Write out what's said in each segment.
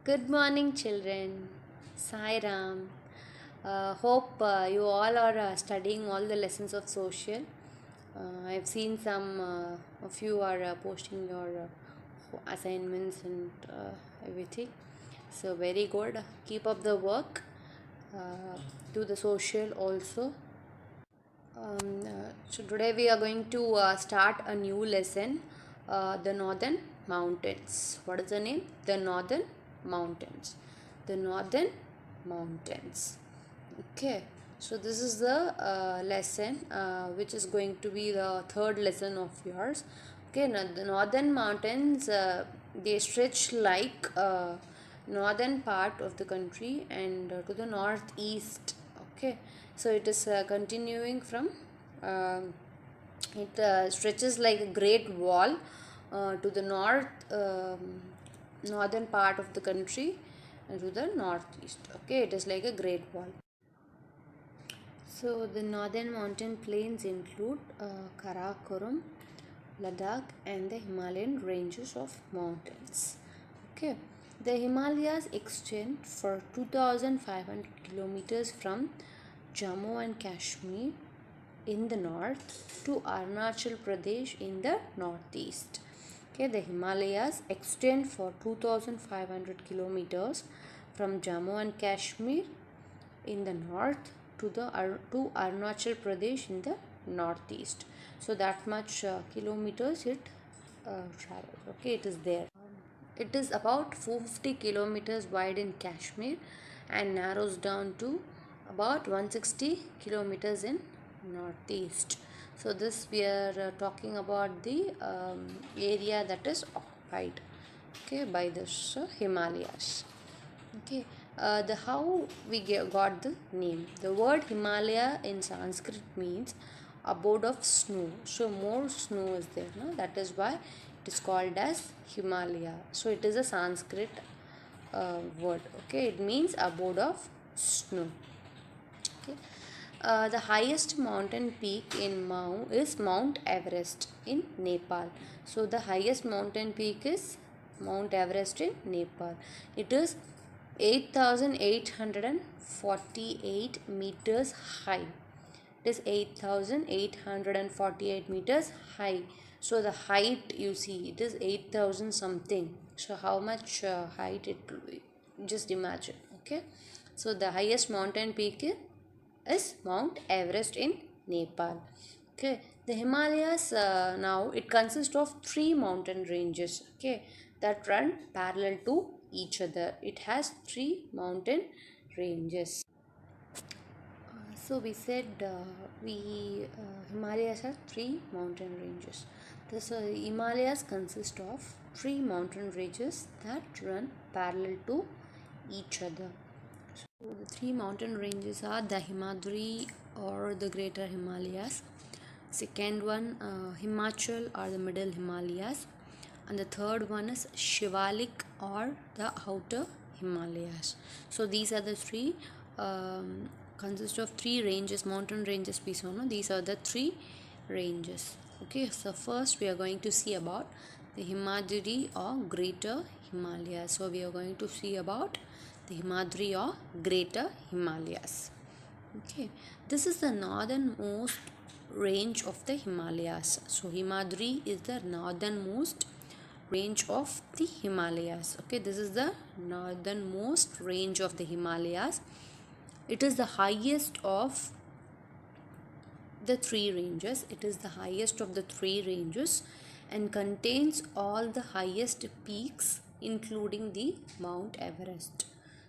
Good morning, children. Sai Ram. Hope you all are studying all the lessons of social. I've seen some of you are posting your assignments and everything. So, very good. Keep up the work. Do the social also. So today we are going to start a new lesson, the Northern Mountains. What is the name? The Northern Mountains. The Northern Mountains. Okay. So this is the lesson which is going to be the third lesson of yours. Okay. Now the Northern Mountains they stretch like northern part of the country and to the northeast. Okay, so it is continuing from it stretches like a great wall to the northern part of the country and to the northeast. Okay, it is like a great wall. So the northern mountain plains include Karakoram, Ladakh, and the Himalayan ranges of mountains. Okay, the Himalayas extend for 2,500 kilometers from Jammu and Kashmir in the north to Arunachal Pradesh in the northeast. Okay, the Himalayas extend for 2,500 kilometers from Jammu and Kashmir in the north to Arunachal Pradesh in the northeast. So that much kilometers it travels. Okay, it is there. It is about 450 kilometers wide in Kashmir and narrows down to about 160 kilometers in northeast. So this we are talking about the area that is occupied, okay, by this Himalayas. Okay, the how we got the name. The word Himalaya in Sanskrit means abode of snow. So more snow is there, no? That is why it is called as Himalaya. So it is a Sanskrit word. Okay, it means abode of snow. Okay. The highest mountain peak in Mau is Mount Everest in Nepal. So the highest mountain peak is Mount Everest in Nepal. It is 8,848 meters high. It is 8,848 meters high. So the height you see it is 8,000 something. So how much height it will be? Just imagine. Okay. So the highest mountain peak is Mount Everest in Nepal. Okay, the Himalayas now it consists of three mountain ranges. Okay, that run parallel to each other. It has three mountain ranges. So we said we Himalayas have three mountain ranges. The Himalayas consist of three mountain ranges that run parallel to each other. So the three mountain ranges are the Himadri or the Greater Himalayas. Second one, Himachal or the Middle Himalayas, and the third one is Shivalik or the Outer Himalayas. So these are the three consist of three ranges, mountain ranges. We saw, no? These are the three ranges. Okay, so first we are going to see about the Himadri or Greater Himalayas. So we are going to see about the Himadri or Greater Himalayas. Okay, this is the northernmost range of the Himalayas. So Himadri is the northernmost range of the Himalayas. Okay, this is the northernmost range of the Himalayas. It is the highest of the three ranges. It is the highest of the three ranges and contains all the highest peaks including the Mount Everest.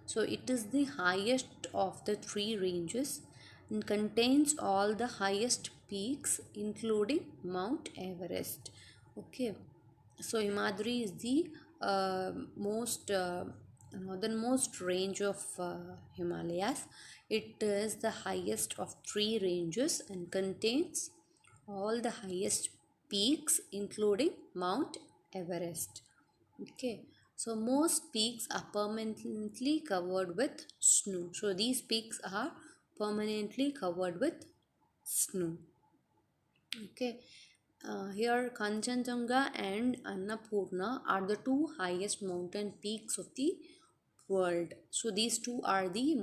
So it is the highest of the three ranges and contains all the highest peaks including Mount Everest. Okay, so Himadri is the most northernmost range of Himalayas. It is the highest of three ranges and contains all the highest peaks including Mount Everest. Okay, so most peaks are permanently covered with snow. So these peaks are permanently covered with snow. Okay, here Kanchenjunga and Annapurna are the two highest mountain peaks of the world. So these two are the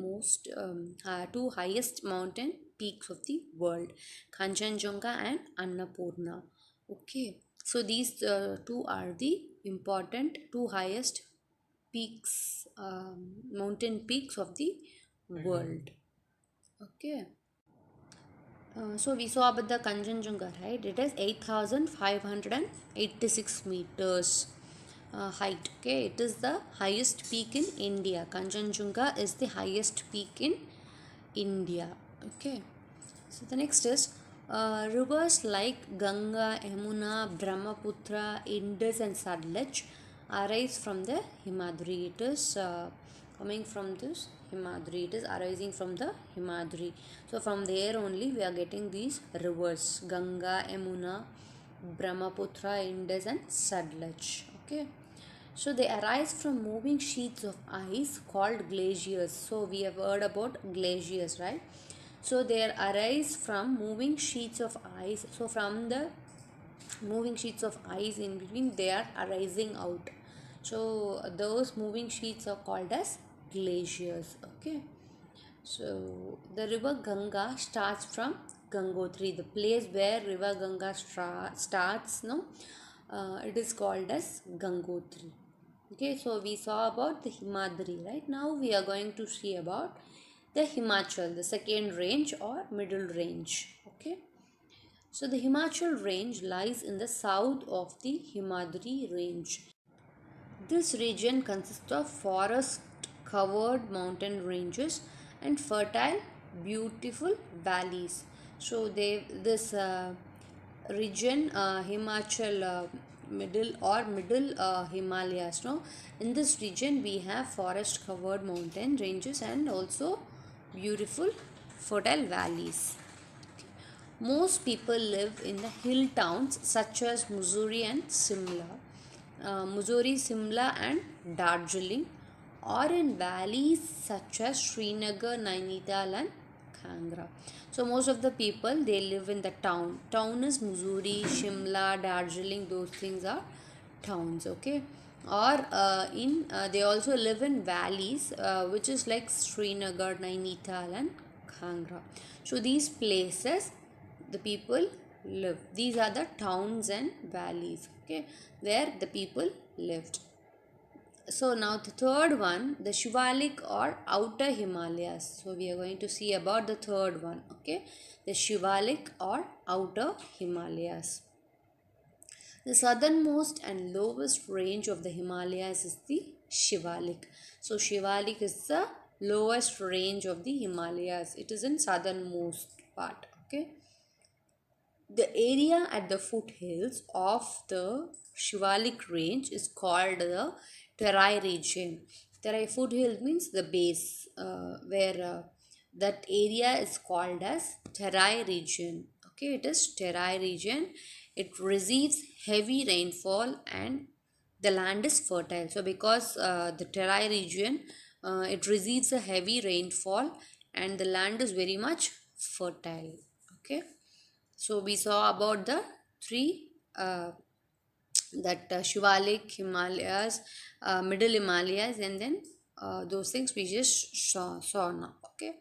two highest mountain peaks of the world, Kanchenjunga and Annapurna. Okay, so these two are the important two highest peaks, mountain peaks of the world. Okay. So we saw about the Kanchenjunga, right? It is 8,586 meters height. Okay, it is the highest peak in India. Kanchenjunga is the highest peak in India. Okay, so the next is rivers like Ganga, Yamuna, Brahmaputra, Indus, and Sadlaj arise from the Himadri. It is coming from this Himadri. It is arising from the Himadri. So from there only we are getting these rivers: Ganga, Yamuna, Brahmaputra, Indus, and Sadlaj. Okay. So they arise from moving sheets of ice called glaciers. So we have heard about glaciers, right? So they arise from moving sheets of ice. So from the moving sheets of ice in between, they are arising out. So those moving sheets are called as glaciers. Okay. So the river Ganga starts from Gangotri, the place where river Ganga starts. No, it is called as Gangotri. Okay, so we saw about the Himadri, right? Now we are going to see about the Himachal, the second range or middle range. Okay, so the Himachal range lies in the south of the Himadri range. This region consists of forest covered mountain ranges and fertile, beautiful valleys. So this region, Himachal middle Himalayas. No, in this region we have forest covered mountain ranges and also beautiful fertile valleys. Most people live in the hill towns such as Mussoorie and Simla, Simla, and Darjeeling, or in valleys such as Srinagar, Nainital, and Kangra. So most of the people they live in the town. Town is Mussoorie, Shimla, Darjeeling. Those things are towns. Okay, or they also live in valleys, which is like Srinagar, Nainital, and Kangra. So these places the people live. These are the towns and valleys, okay, where the people lived. So now the third one, the Shivalik or outer Himalayas. So we are going to see about the third one, okay, the Shivalik or outer Himalayas. The southernmost and lowest range of the Himalayas is the Shivalik. So Shivalik is the lowest range of the Himalayas. It is in southernmost part, okay. The area at the foothills of the Shivalik range is called the Terai region. Terai foothill means the base, where that area is called as Terai region. Okay, it is Terai region. It receives heavy rainfall and the land is fertile. So because the Terai region, it receives a heavy rainfall and the land is very much fertile. Okay. So we saw about the three that Shivalik, Himalayas, Middle Himalayas, and then those things we just saw now. Okay.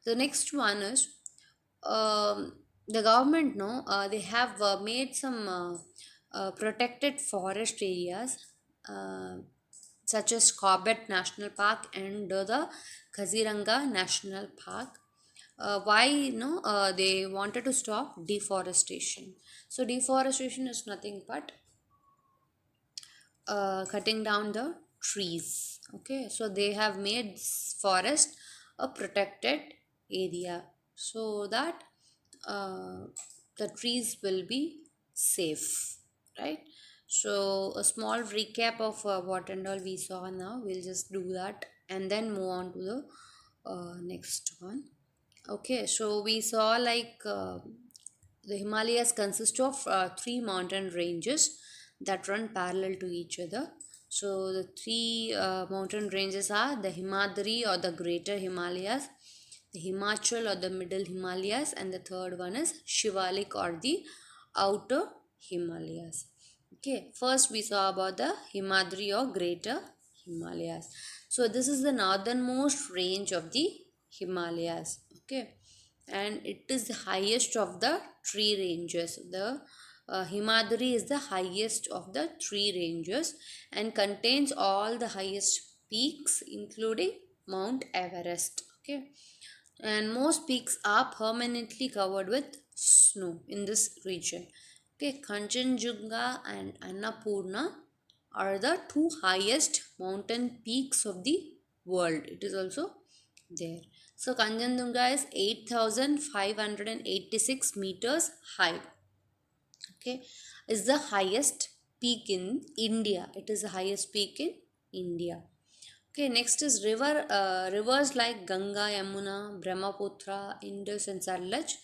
The next one is the government. No, they have made some protected forest areas. Such as Corbett National Park and the Kaziranga National Park. Why they wanted to stop deforestation? So deforestation is nothing but cutting down the trees. Okay, so they have made forest a protected area so that uh, the trees will be safe, right? So a small recap of what and all we saw. Now we'll just do that and then move on to the next one. Okay, so we saw like the Himalayas consist of three mountain ranges that run parallel to each other. So the three mountain ranges are the Himadri or the Greater Himalayas, the Himachal or the Middle Himalayas, and the third one is Shivalik or the Outer Himalayas. Okay, first we saw about the Himadri or Greater Himalayas. So this is the northernmost range of the Himalayas. Okay, and it is the highest of the three ranges. The Himadri is the highest of the three ranges and contains all the highest peaks, including Mount Everest. Okay, and most peaks are permanently covered with snow in this region. Okay, Kanchenjunga and Annapurna are the two highest mountain peaks of the world. It is also there. So Kanchenjunga is 8,586 meters high. Okay, is the highest peak in India. It is the highest peak in India. Okay, next is rivers like Ganga, Yamuna, Brahmaputra, Indus, and Sarlaj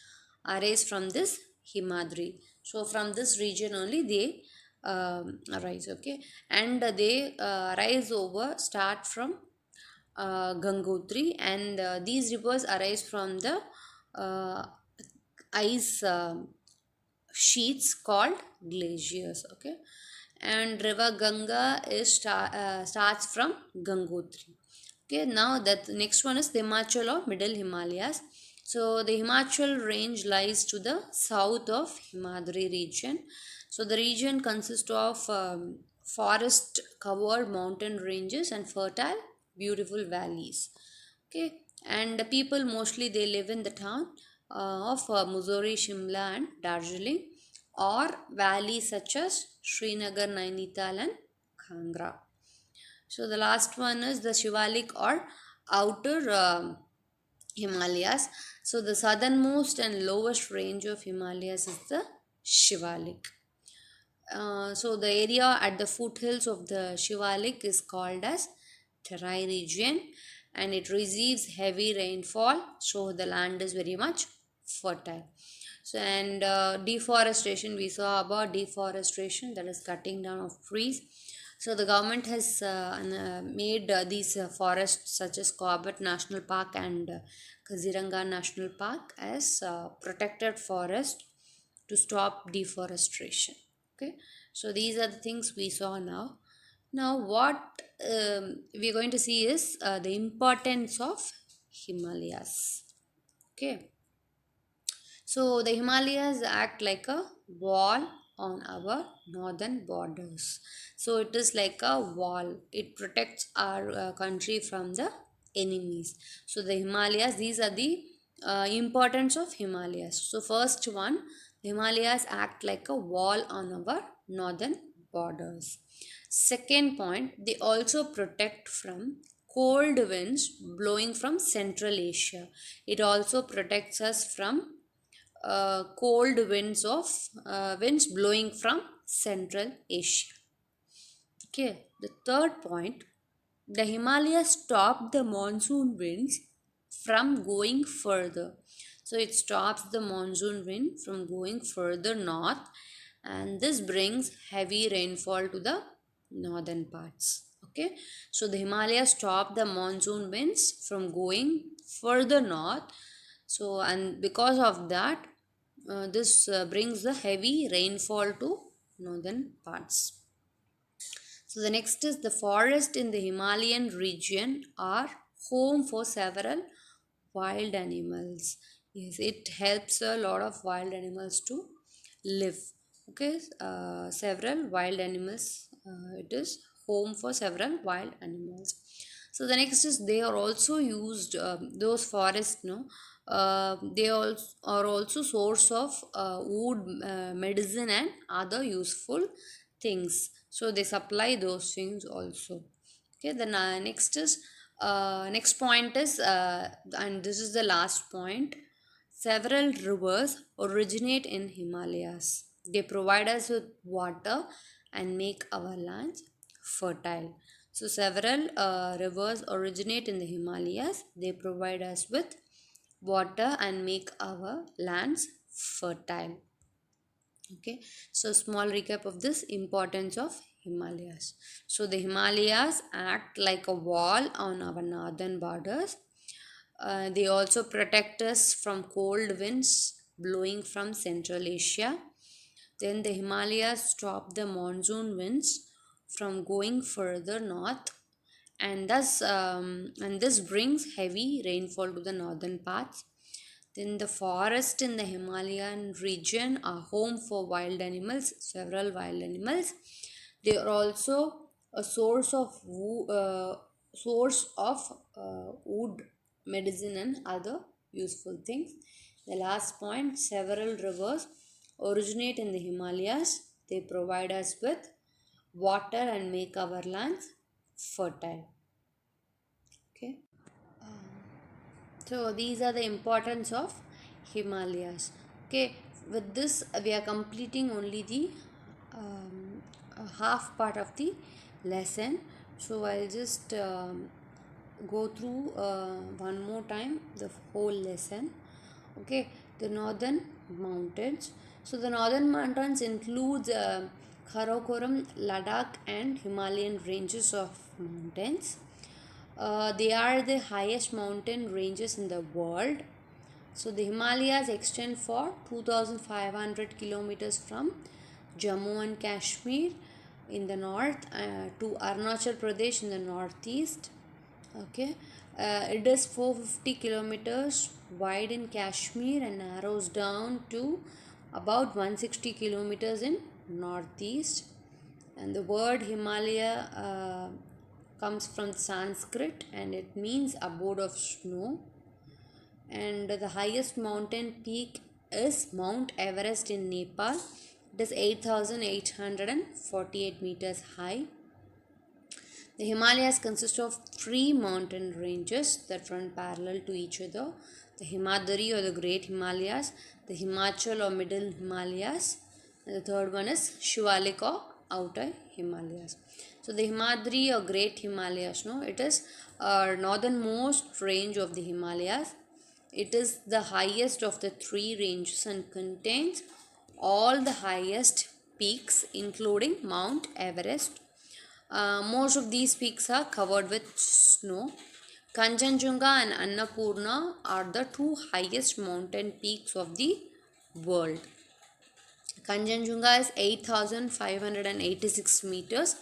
arise from this Himadri. So from this region only they arise. Okay, and they arise over start from Gangotri, and these rivers arise from the uh, ice sheets called glaciers. Okay, and river Ganga starts from Gangotri. Okay, now that the next one is the Himachal or Middle Himalayas. So the Himachal range lies to the south of Himadri region. So the region consists of forest covered mountain ranges and fertile beautiful valleys. Okay, and the people mostly they live in the town of Mussoorie, Shimla, and Darjeeling, or valleys such as Srinagar, Nainital, and Kangra. So the last one is the Shivalik or outer Himalayas. So the southernmost and lowest range of Himalayas is the Shivalik. So the area at the foothills of the Shivalik is called as Terai region, and it receives heavy rainfall, so the land is very much fertile. So and deforestation, we saw about deforestation, that is cutting down of trees. So the government has made these forests such as Corbett National Park and Kaziranga National Park as protected forest to stop deforestation. Okay, so these are the things we saw now. Now what we're going to see is the importance of Himalayas. Okay, so the Himalayas act like a wall on our northern borders. So it is like a wall. It protects our country from the enemies. So the Himalayas, these are the importance of Himalayas. So first one, the Himalayas act like a wall on our northern borders. Second point, they also protect from cold winds blowing from Central Asia. It also protects us from cold winds of winds blowing from Central Asia. Okay, the third point, the Himalayas stop the monsoon winds from going further. So it stops the monsoon wind from going further north, and this brings heavy rainfall to the northern parts. Okay, so the Himalayas stop the monsoon winds from going further north. So, and because of that, this brings the heavy rainfall to northern parts. So the next is the forest in the Himalayan region are home for several wild animals. Yes, it helps a lot of wild animals to live. Okay, several wild animals. It is home for several wild animals. So the next is they are also used those forests. No, they also are also source of wood, medicine, and other useful things. So they supply those things also. Okay, then next is next point is and this is the last point. Several rivers originate in Himalayas. They provide us with water and make our lands fertile. So several rivers originate in the Himalayas. They provide us with water and make our lands fertile. Okay, so small recap of this importance of Himalayas. So the Himalayas act like a wall on our northern borders. They also protect us from cold winds blowing from Central Asia. Then the Himalayas stop the monsoon winds from going further north, and this brings heavy rainfall to the northern parts. Then the forest in the Himalayan region are home for wild animals, several wild animals. They are also a source of wood, medicine, and other useful things. The last point: several rivers originate in the Himalayas. They provide us with water and make our lands fertile. Okay. So these are the importance of Himalayas. Okay, with this we are completing only the half part of the lesson. So I'll just go through one more time the whole lesson. Okay, the northern mountains. So the northern mountains includes Karakoram, Ladakh, and Himalayan ranges of mountains. They are the highest mountain ranges in the world. So the Himalayas extend for 2500 kilometers from Jammu and Kashmir in the north to Arunachal Pradesh in the northeast. Okay, it is 450 kilometers wide in Kashmir and narrows down to about 160 kilometers in northeast. And the word Himalaya comes from Sanskrit and it means abode of snow. And the highest mountain peak is Mount Everest in Nepal. It is 8,848 meters high. The Himalayas consist of three mountain ranges that run parallel to each other: the Himadri or the Great Himalayas, the Himachal or Middle Himalayas, and the third one is Shivalik or Outer Himalayas. So the Himadri or Great Himalayas, no, it is northernmost range of the Himalayas. It is the highest of the three ranges and contains all the highest peaks, including Mount Everest. Most of these peaks are covered with snow. Kanchenjunga and Annapurna are the two highest mountain peaks of the world. Kanchenjunga is 8,586 meters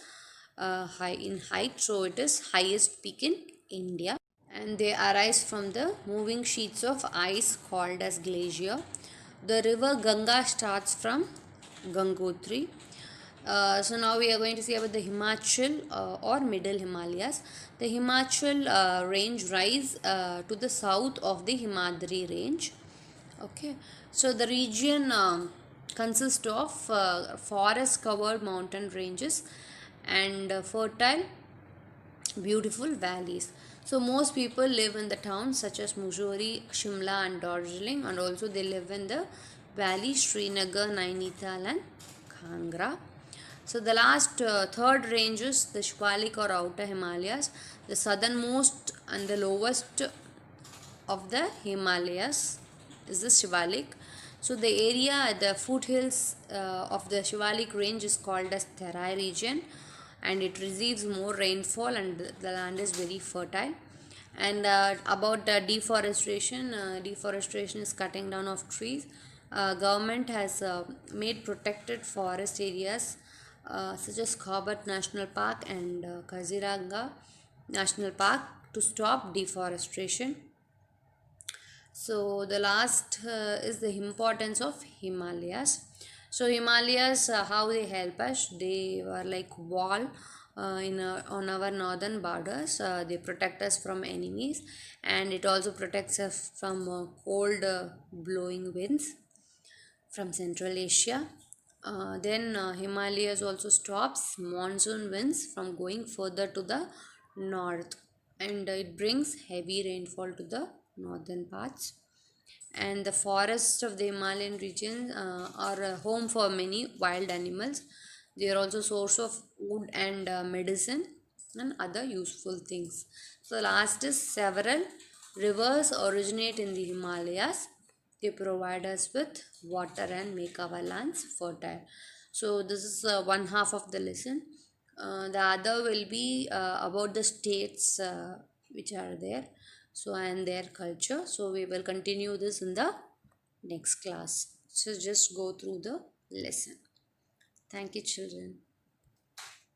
high in height, so it is highest peak in India. And they arise from the moving sheets of ice called as glacier. The river Ganga starts from Gangotri. So now we are going to see about the Himachal or Middle Himalayas. The Himachal range rise to the south of the Himadri range. Okay, so the region consists of forest covered mountain ranges and fertile beautiful valleys. So most people live in the towns such as Mussoorie, Shimla and Darjeeling, and also they live in the valleys Srinagar, Nainital and Kangra. So the last third range is the Shivalik or Outer Himalayas, the southernmost and the lowest of the Himalayas is the Shivalik. So the area at the foothills of the Shivalik range is called as Terai region, and it receives more rainfall and the land is very fertile. And about deforestation is cutting down of trees. Government has made protected forest areas such as Corbett National Park and Kaziranga National Park to stop deforestation. So the last is the importance of Himalayas. So Himalayas, how they help us? They were like wall on our northern borders. They protect us from enemies, and it also protects us from cold blowing winds from Central Asia. Then Himalayas also stops monsoon winds from going further to the north, and it brings heavy rainfall to the northern parts. And the forests of the Himalayan region are a home for many wild animals. They are also source of wood and medicine and other useful things. So last is several rivers originate in the Himalayas. They provide us with water and make our lands fertile. So this is one half of the lesson. The other will be about the states which are there, so and their culture. So we will continue this in the next class. So just go through the lesson. Thank you, children.